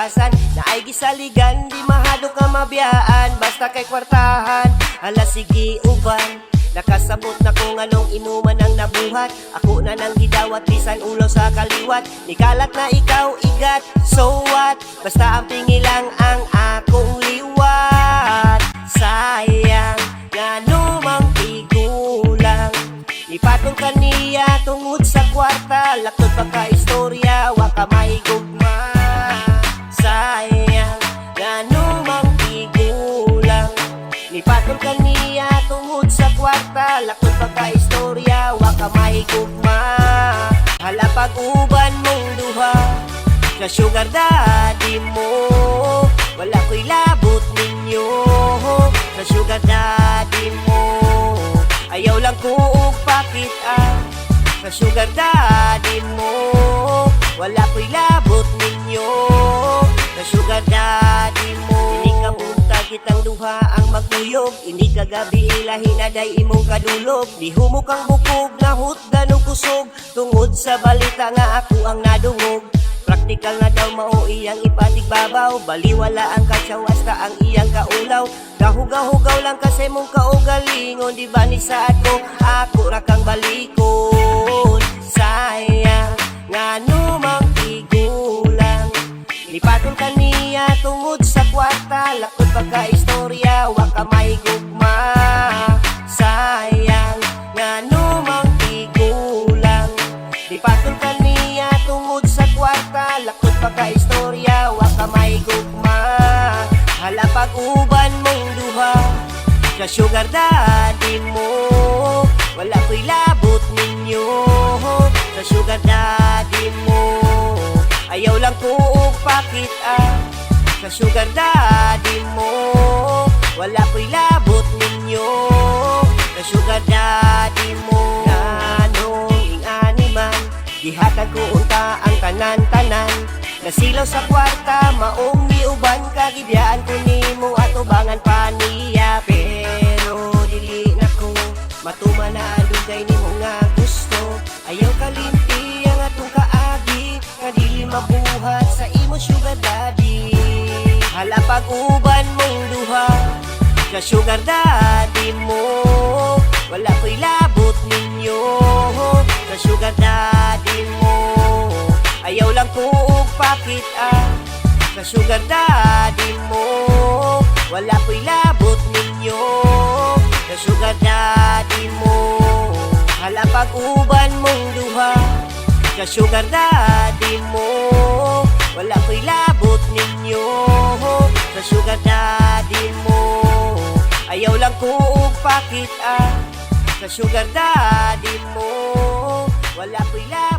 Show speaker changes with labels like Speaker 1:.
Speaker 1: kalawasan. Naay gisaligan, di mahadok nga mabiyaan. Basta kay kwartahan, hala sige uban. Nakasabot na kung anong inuman ang nabuhat. Ako na nang gidawat, bisan ulo sa kaliwat. Nikalat na ikaw igat, so what? Basta ang pingilang ang akong liwat. Sayang, nga numang igulang. Ipatong kaniya tungod sa kwarta. Laktod pa ka istorya, waka mahigugma. Sayang, nga numang igulang. Ipatong kaniya tungod sa kwarta. Laktod pa ka istorya, waka mahigugma. Hala pag-uban mong duha sa sugar daddy mo. Wala ko'y labot ninyo sa sugar daddy mo. Ayaw lang ko pakit sa sugar daddy mo. Wala ko'y labot ninyo sa sugar daddy mo. Hindi ka punta kitang duha ang magtuyog. Hindi ka gabi ilahin na day imong kadulog. Lihumo kang bukog na hutdan o kusog. Tungod sa balita nga ako ang nadungog. Praktikal na daw mao iyang ipatigbabaw. Baliwala ang katsaw hasta ang iyang kaulaw. Gahugaw-hugaw lang kasi mong kaugalingon. Di ba ni sa ako ra kang balikon. Sayang, nga numang igulang. Lipaton kaniya tungod sa kwarta. Lakot pagka istorya, waka mahigugma. Sayang, nga numang igulang. Lipaton kaniya tungod sa kwarta. Lakot pagka istorya, waka mahigugma. Hala pag-uban mong duha sa sugar daddy mo. Wala ko'y labot ninyo sa sugar daddy mo. Ayaw lang ko pakit sa sugar daddy mo. Wala ko'y labot ninyo sa sugar daddy mo. Nanong ingani man, gihatag ko unta ang tanan-tanan. Nasilaw sa kwarta, maong niuban ka. Gibiyaan ko nimo at ubangan pa niya. Pero dili na ko matuma na dugay nimo nga gusto. Ayaw kalimti ang atong kaagi, nga dili mabuhat sa imo sugar daddy. Hala pag-uban mong duha sa sugar daddy mo. Wala ko'y labot ninyo sa sugar daddy mo. Ayaw lang ko pakit sa sugar daddy mo. Wala ko'y labot ninyo sa sugar daddy mo. Hala pag-uban mong duha sa sugar daddy mo. Wala ko'y labot ninyo sa sugar daddy mo. Ayaw lang ko pakit sa sugar daddy mo. Wala ko'y labot